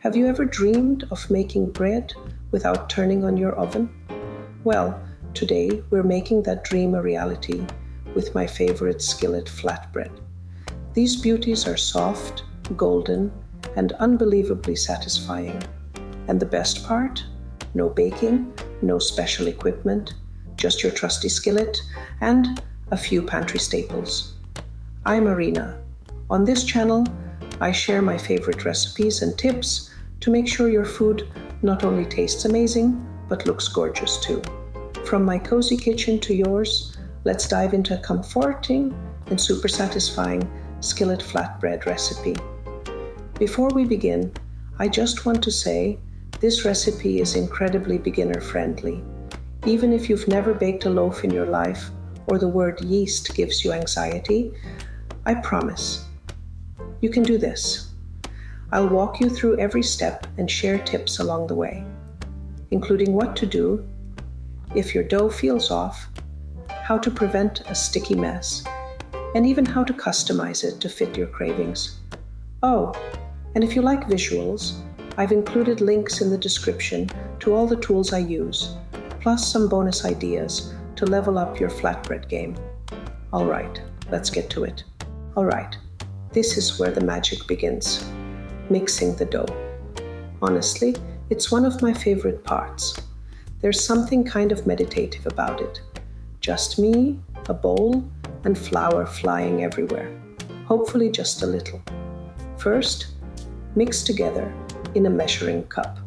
Have you ever dreamed of making bread without turning on your oven? Well, today we're making that dream a reality with my favorite Skillet flatbread. These beauties are soft, golden, and unbelievably satisfying. And the best part? No baking, no special equipment, just your trusty skillet and a few pantry staples. I'm Arina. On this channel, I share my favorite recipes and tips to make sure your food not only tastes amazing, but looks gorgeous too. From my cozy kitchen to yours, let's dive into a comforting and super satisfying skillet flatbread recipe. Before we begin, I just want to say this recipe is incredibly beginner friendly. Even if you've never baked a loaf in your life or the word yeast gives you anxiety, I promise you can do this. I'll walk you through every step and share tips along the way, including what to do if your dough feels off, how to prevent a sticky mess, and even how to customize it to fit your cravings. Oh, and if you like visuals, I've included links in the description to all the tools I use, plus some bonus ideas to level up your flatbread game. All right, let's get to it. All right, this is where the magic begins, mixing the dough. Honestly, it's one of my favorite parts. There's something kind of meditative about it. Just me, a bowl, and flour flying everywhere. Hopefully just a little. First, mix together in a measuring cup.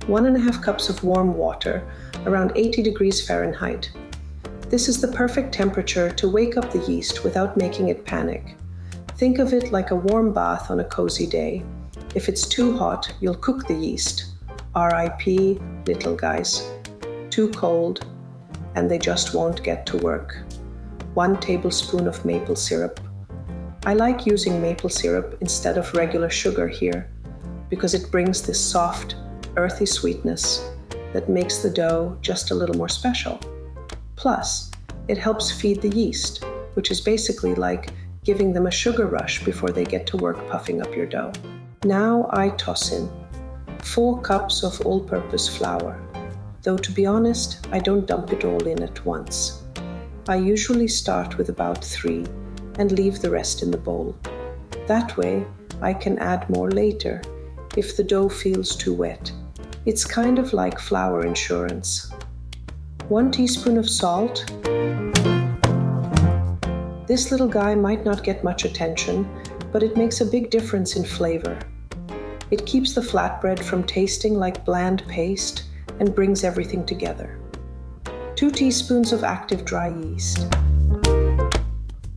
1.5 cups of warm water, around 80 degrees Fahrenheit. This is the perfect temperature to wake up the yeast without making it panic. Think of it like a warm bath on a cozy day. If it's too hot, you'll cook the yeast. RIP, little guys. Too cold, and they just won't get to work. 1 tablespoon of maple syrup. I like using maple syrup instead of regular sugar here because it brings this soft, earthy sweetness that makes the dough just a little more special. Plus, it helps feed the yeast, which is basically like giving them a sugar rush before they get to work puffing up your dough. Now I toss in 4 cups of all-purpose flour, though to be honest, I don't dump it all in at once. I usually start with about 3 and leave the rest in the bowl. That way, I can add more later if the dough feels too wet. It's kind of like flour insurance. 1 teaspoon of salt. This little guy might not get much attention, but it makes a big difference in flavor. It keeps the flatbread from tasting like bland paste and brings everything together. 2 teaspoons of active dry yeast.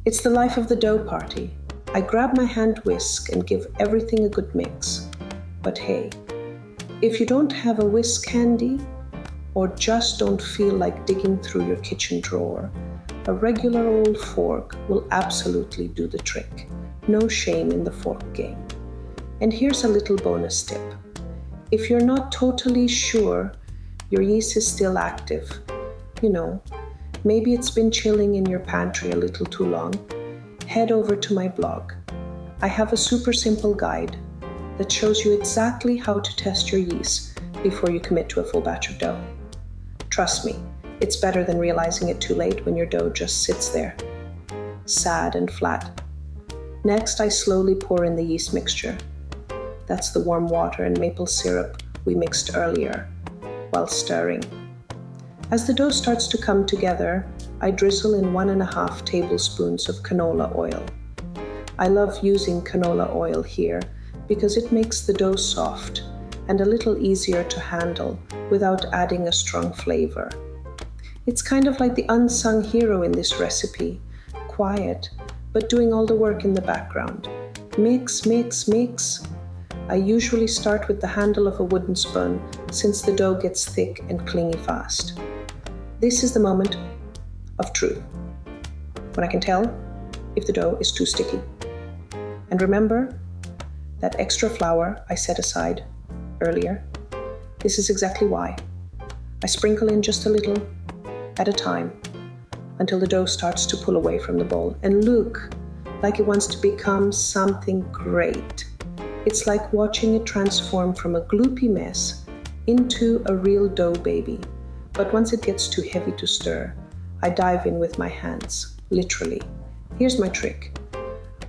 It's the life of the dough party. I grab my hand whisk and give everything a good mix. But hey, if you don't have a whisk handy, or just don't feel like digging through your kitchen drawer, a regular old fork will absolutely do the trick. No shame in the fork game. And here's a little bonus tip. If you're not totally sure your yeast is still active, maybe it's been chilling in your pantry a little too long, head over to my blog. I have a super simple guide that shows you exactly how to test your yeast before you commit to a full batch of dough. Trust me, it's better than realizing it too late when your dough just sits there, sad and flat. Next, I slowly pour in the yeast mixture. That's the warm water and maple syrup we mixed earlier, while stirring. As the dough starts to come together, I drizzle in 1.5 tablespoons of canola oil. I love using canola oil here because it makes the dough soft and a little easier to handle without adding a strong flavor. It's kind of like the unsung hero in this recipe, quiet, but doing all the work in the background. Mix, mix, mix. I usually start with the handle of a wooden spoon since the dough gets thick and clingy fast. This is the moment of truth, when I can tell if the dough is too sticky. And remember that extra flour I set aside earlier? This is exactly why. I sprinkle in just a little at a time until the dough starts to pull away from the bowl and look like it wants to become something great. It's like watching it transform from a gloopy mess into a real dough baby. But once it gets too heavy to stir, I dive in with my hands, literally. Here's my trick.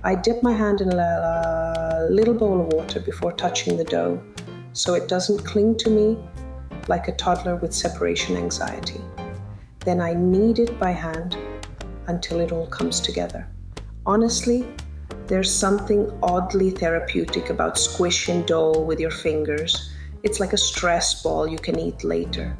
I dip my hand in a little bowl of water before touching the dough, so it doesn't cling to me like a toddler with separation anxiety. Then I knead it by hand until it all comes together. Honestly, there's something oddly therapeutic about squishing dough with your fingers. It's like a stress ball you can eat later.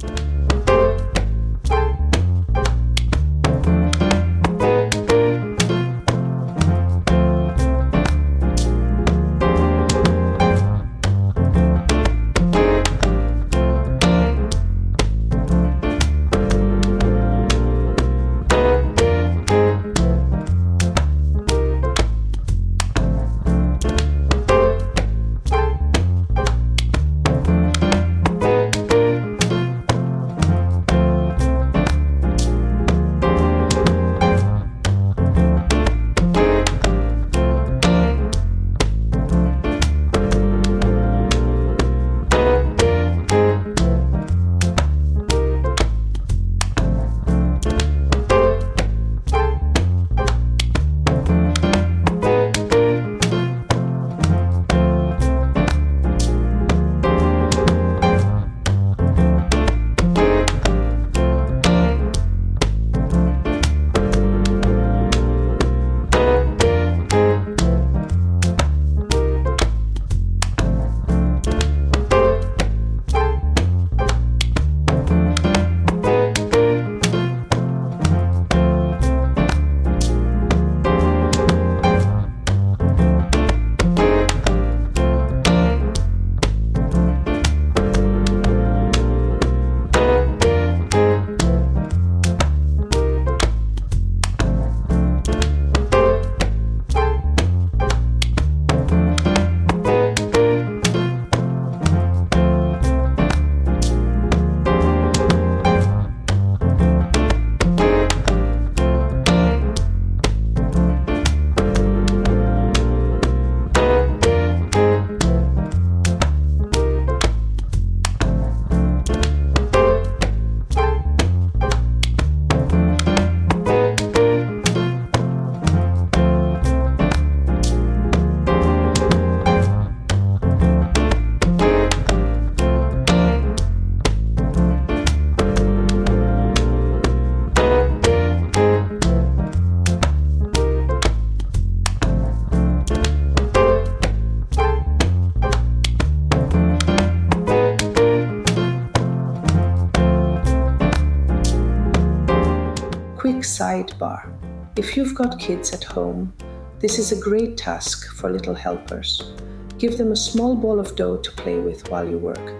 Quick sidebar. If you've got kids at home, this is a great task for little helpers. Give them a small ball of dough to play with while you work.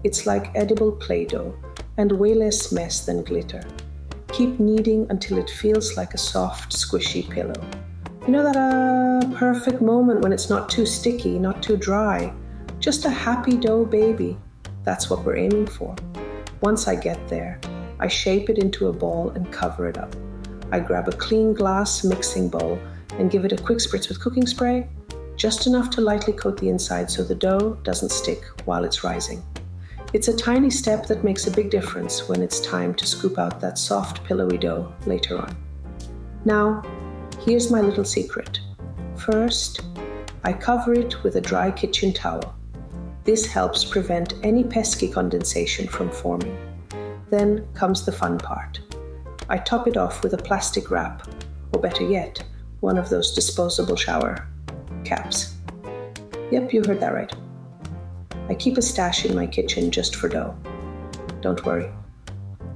It's like edible Play-Doh and way less mess than glitter. Keep kneading until it feels like a soft, squishy pillow. You know that perfect moment when it's not too sticky, not too dry, just a happy dough baby. That's what we're aiming for. Once I get there, I shape it into a ball and cover it up. I grab a clean glass mixing bowl and give it a quick spritz with cooking spray, just enough to lightly coat the inside so the dough doesn't stick while it's rising. It's a tiny step that makes a big difference when it's time to scoop out that soft, pillowy dough later on. Now, here's my little secret. First, I cover it with a dry kitchen towel. This helps prevent any pesky condensation from forming. Then comes the fun part. I top it off with a plastic wrap, or better yet, one of those disposable shower caps. Yep, you heard that right. I keep a stash in my kitchen just for dough. Don't worry.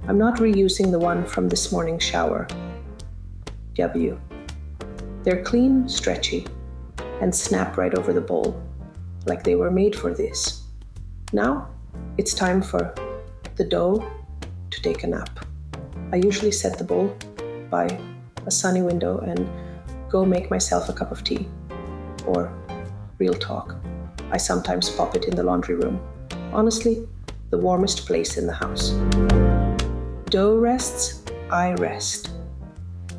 I'm not reusing the one from this morning's shower. W. They're clean, stretchy, and snap right over the bowl, like they were made for this. Now, it's time for the dough to take a nap. I usually set the bowl by a sunny window and go make myself a cup of tea. Or, real talk, I sometimes pop it in the laundry room. Honestly, the warmest place in the house. Dough rests, I rest.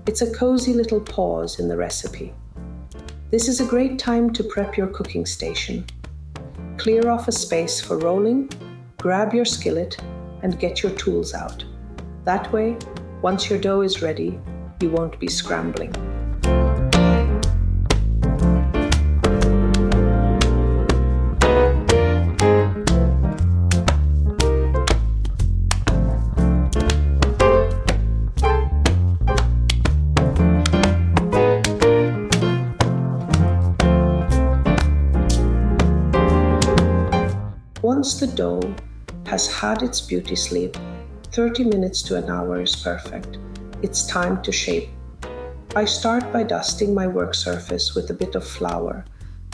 It's a cozy little pause in the recipe. This is a great time to prep your cooking station. clear off a space for rolling, grab your skillet, and get your tools out. That way, once your dough is ready, you won't be scrambling. Once the dough has had its beauty sleep, 30 minutes to an hour is perfect. It's time to shape. I start by dusting my work surface with a bit of flour.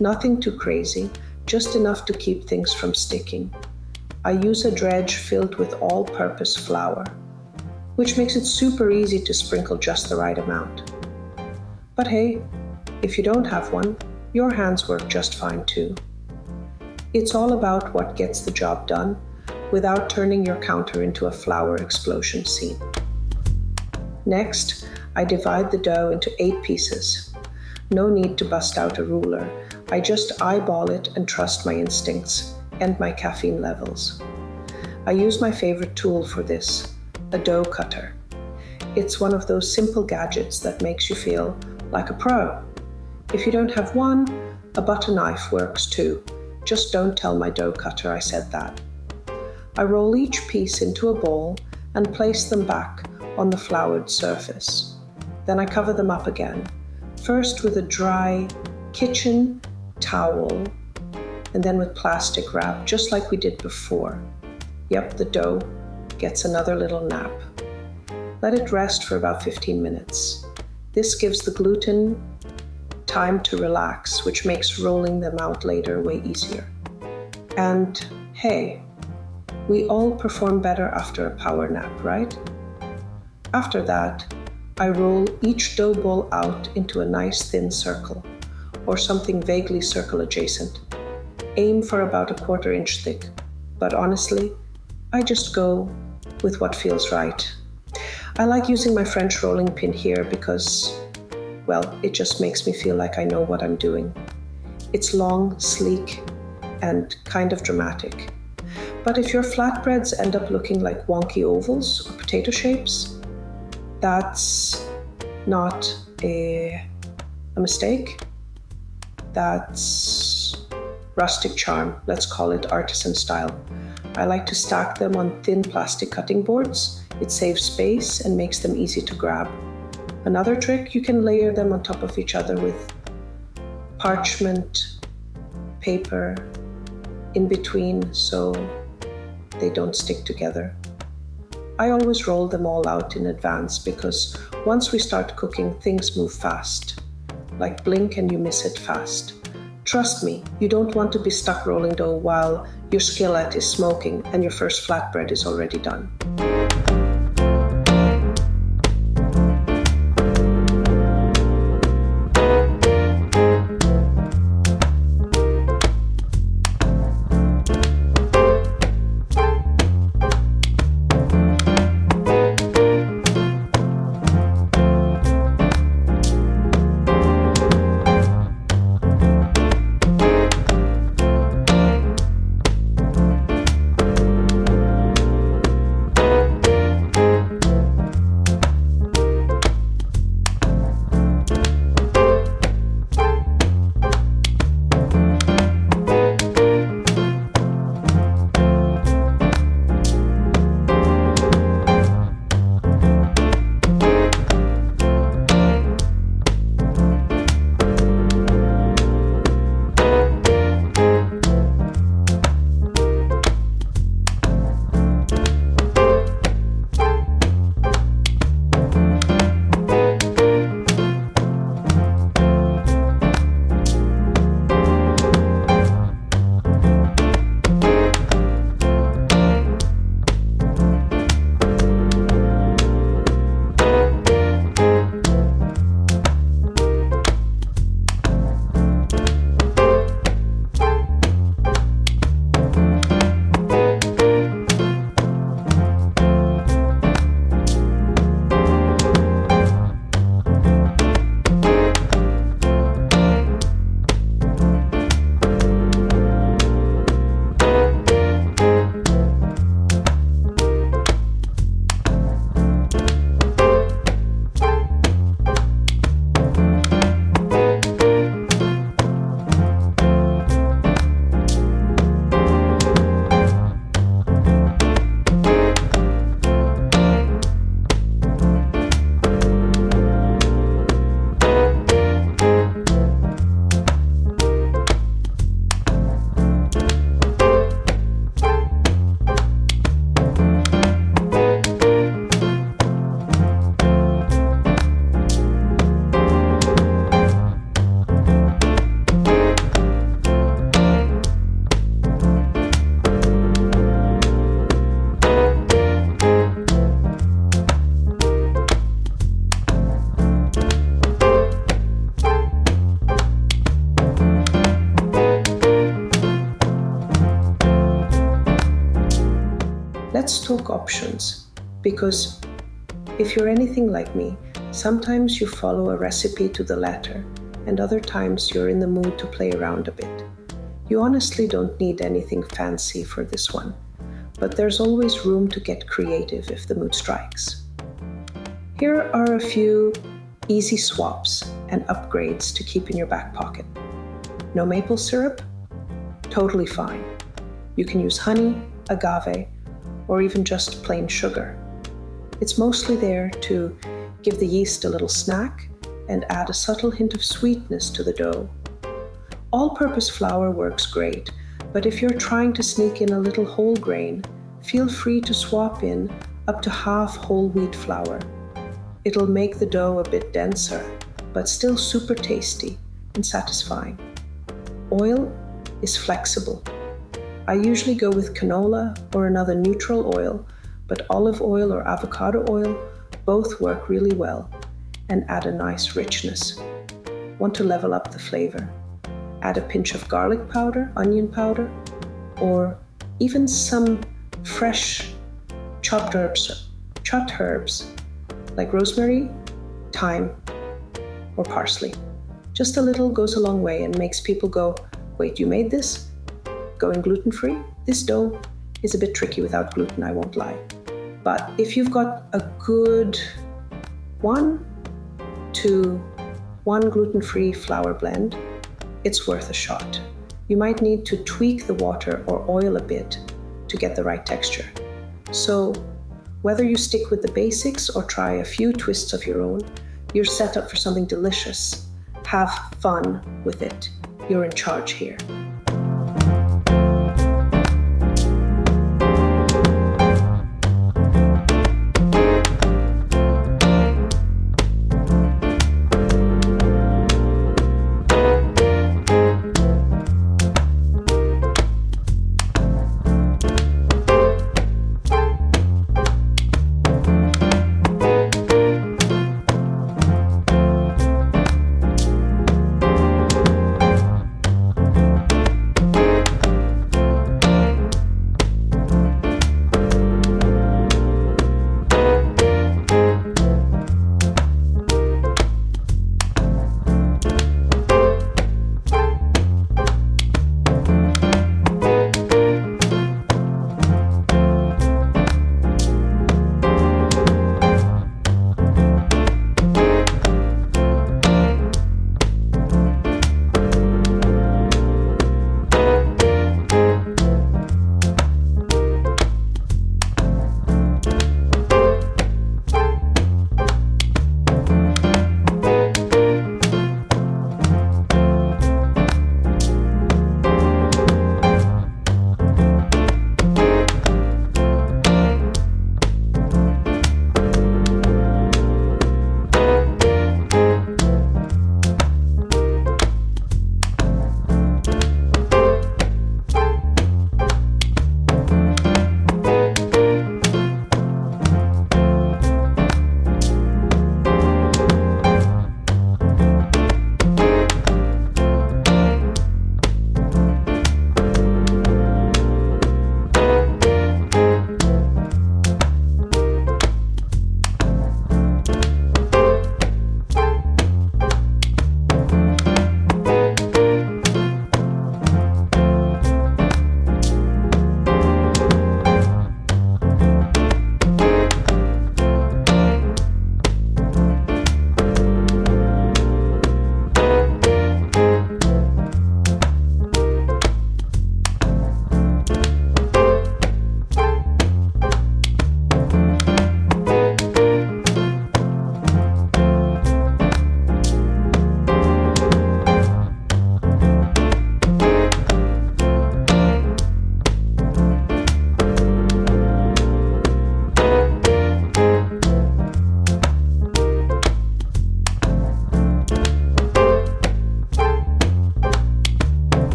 Nothing too crazy, just enough to keep things from sticking. I use a dredge filled with all-purpose flour, which makes it super easy to sprinkle just the right amount. But hey, if you don't have one, your hands work just fine too. It's all about what gets the job done without turning your counter into a flour explosion scene. Next, I divide the dough into 8 pieces. No need to bust out a ruler. I just eyeball it and trust my instincts and my caffeine levels. I use my favorite tool for this, a dough cutter. It's one of those simple gadgets that makes you feel like a pro. If you don't have one, a butter knife works too. Just don't tell my dough cutter I said that. I roll each piece into a ball and place them back on the floured surface. Then I cover them up again, first with a dry kitchen towel and then with plastic wrap, just like we did before. Yep, the dough gets another little nap. Let it rest for about 15 minutes. This gives the gluten time to relax, which makes rolling them out later way easier. And hey, we all perform better after a power nap, right? After that, I roll each dough ball out into a nice thin circle, or something vaguely circle adjacent. Aim for about a 1/4 inch thick, but honestly, I just go with what feels right. I like using my French rolling pin here because, well, it just makes me feel like I know what I'm doing. It's long, sleek, and kind of dramatic. But if your flatbreads end up looking like wonky ovals or potato shapes, that's not a mistake. That's rustic charm. Let's call it artisan style. I like to stack them on thin plastic cutting boards. It saves space and makes them easy to grab. Another trick, you can layer them on top of each other with parchment paper in between so they don't stick together. I always roll them all out in advance because once we start cooking, things move fast. Like blink and you miss it fast. Trust me, you don't want to be stuck rolling dough while your skillet is smoking and your first flatbread is already done. Let's talk options, because if you're anything like me, sometimes you follow a recipe to the letter, and other times you're in the mood to play around a bit. You honestly don't need anything fancy for this one, but there's always room to get creative if the mood strikes. Here are a few easy swaps and upgrades to keep in your back pocket. No maple syrup? Totally fine. You can use honey, agave, or even just plain sugar. It's mostly there to give the yeast a little snack and add a subtle hint of sweetness to the dough. All-purpose flour works great, but if you're trying to sneak in a little whole grain, feel free to swap in up to half whole wheat flour. It'll make the dough a bit denser, but still super tasty and satisfying. Oil is flexible. I usually go with canola or another neutral oil, but olive oil or avocado oil both work really well and add a nice richness. Want to level up the flavor? Add a pinch of garlic powder, onion powder, or even some fresh chopped herbs like rosemary, thyme, or parsley. Just a little goes a long way and makes people go, "Wait, you made this? Going gluten-free? This dough is a bit tricky without gluten, I won't lie." But if you've got a good 1 to 1 gluten-free flour blend, it's worth a shot. You might need to tweak the water or oil a bit to get the right texture. So whether you stick with the basics or try a few twists of your own, you're set up for something delicious. Have fun with it. You're in charge here.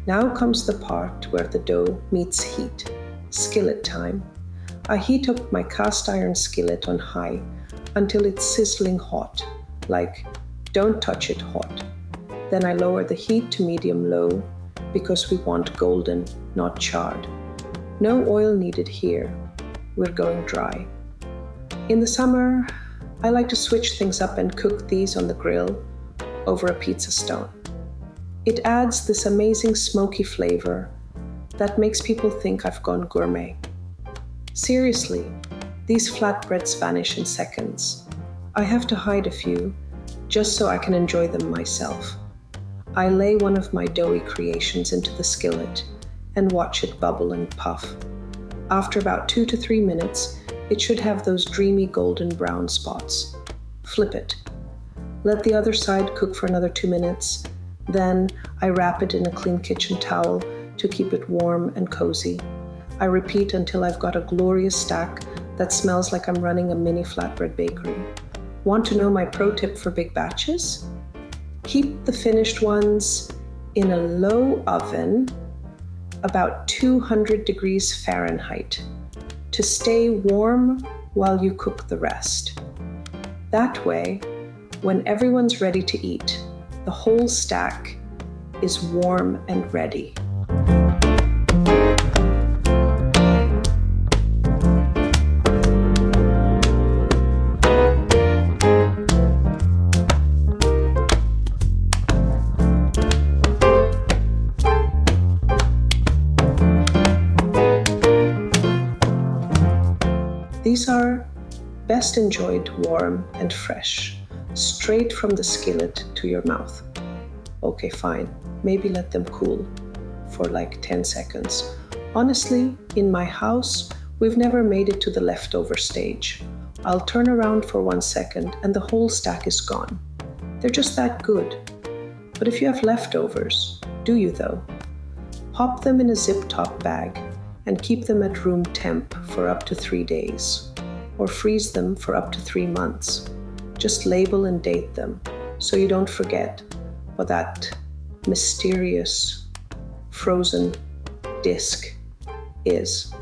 Now comes the part where the dough meets heat. Skillet time. I heat up my cast iron skillet on high until it's sizzling hot, like don't touch it hot. Then I lower the heat to medium-low because we want golden, not charred. No oil needed here. We're going dry. In the summer, I like to switch things up and cook these on the grill over a pizza stone. It adds this amazing smoky flavor that makes people think I've gone gourmet. Seriously, these flatbreads vanish in seconds. I have to hide a few just so I can enjoy them myself. I lay one of my doughy creations into the skillet and watch it bubble and puff. After about 2 to 3 minutes, it should have those dreamy golden brown spots. Flip it. Let the other side cook for another 2 minutes. Then I wrap it in a clean kitchen towel to keep it warm and cozy. I repeat until I've got a glorious stack that smells like I'm running a mini flatbread bakery. Want to know my pro tip for big batches? Keep the finished ones in a low oven, about 200 degrees Fahrenheit, to stay warm while you cook the rest. That way, when everyone's ready to eat, the whole stack is warm and ready. These are best enjoyed warm and fresh, straight from the skillet to your mouth. Okay, fine, maybe let them cool for like 10 seconds. Honestly, in my house, we've never made it to the leftover stage. I'll turn around for 1 second and the whole stack is gone. They're just that good. But if you have leftovers, do you though? Pop them in a zip top bag and keep them at room temp for up to 3 days, or freeze them for up to 3 months. Just label and date them so you don't forget what that mysterious frozen disc is.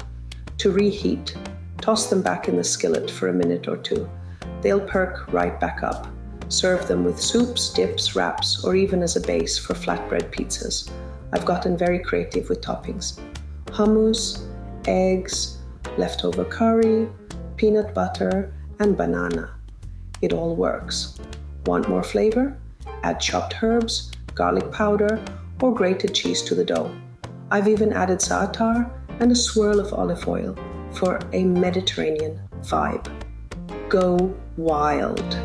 To reheat, toss them back in the skillet for a minute or 2. They'll perk right back up. Serve them with soups, dips, wraps, or even as a base for flatbread pizzas. I've gotten very creative with toppings. Hummus, eggs, leftover curry, peanut butter, and banana. It all works. Want more flavor? Add chopped herbs, garlic powder, or grated cheese to the dough. I've even added za'atar and a swirl of olive oil for a Mediterranean vibe. Go wild!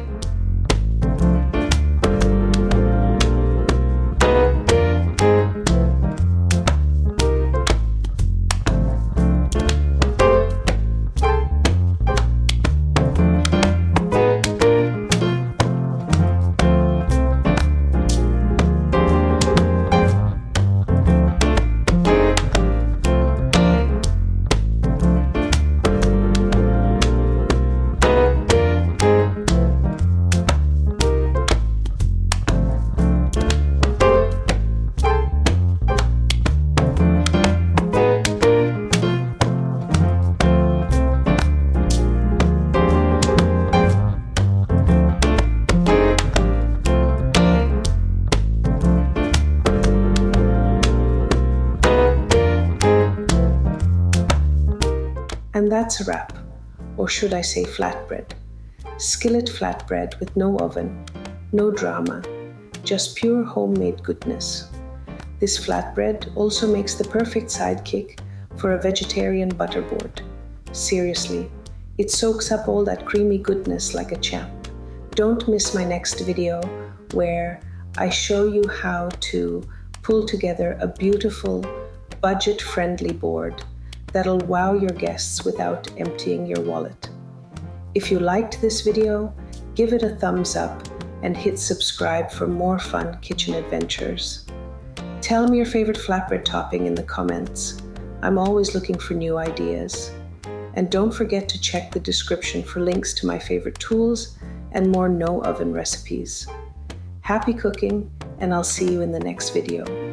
And that's a wrap, or should I say flatbread. Skillet flatbread with no oven, no drama, just pure homemade goodness. This flatbread also makes the perfect sidekick for a vegetarian butterboard. Seriously, it soaks up all that creamy goodness like a champ. Don't miss my next video where I show you how to pull together a beautiful, budget-friendly board that'll wow your guests without emptying your wallet. If you liked this video, give it a thumbs up and hit subscribe for more fun kitchen adventures. Tell me your favorite flatbread topping in the comments. I'm always looking for new ideas. And don't forget to check the description for links to my favorite tools and more no-oven recipes. Happy cooking, and I'll see you in the next video.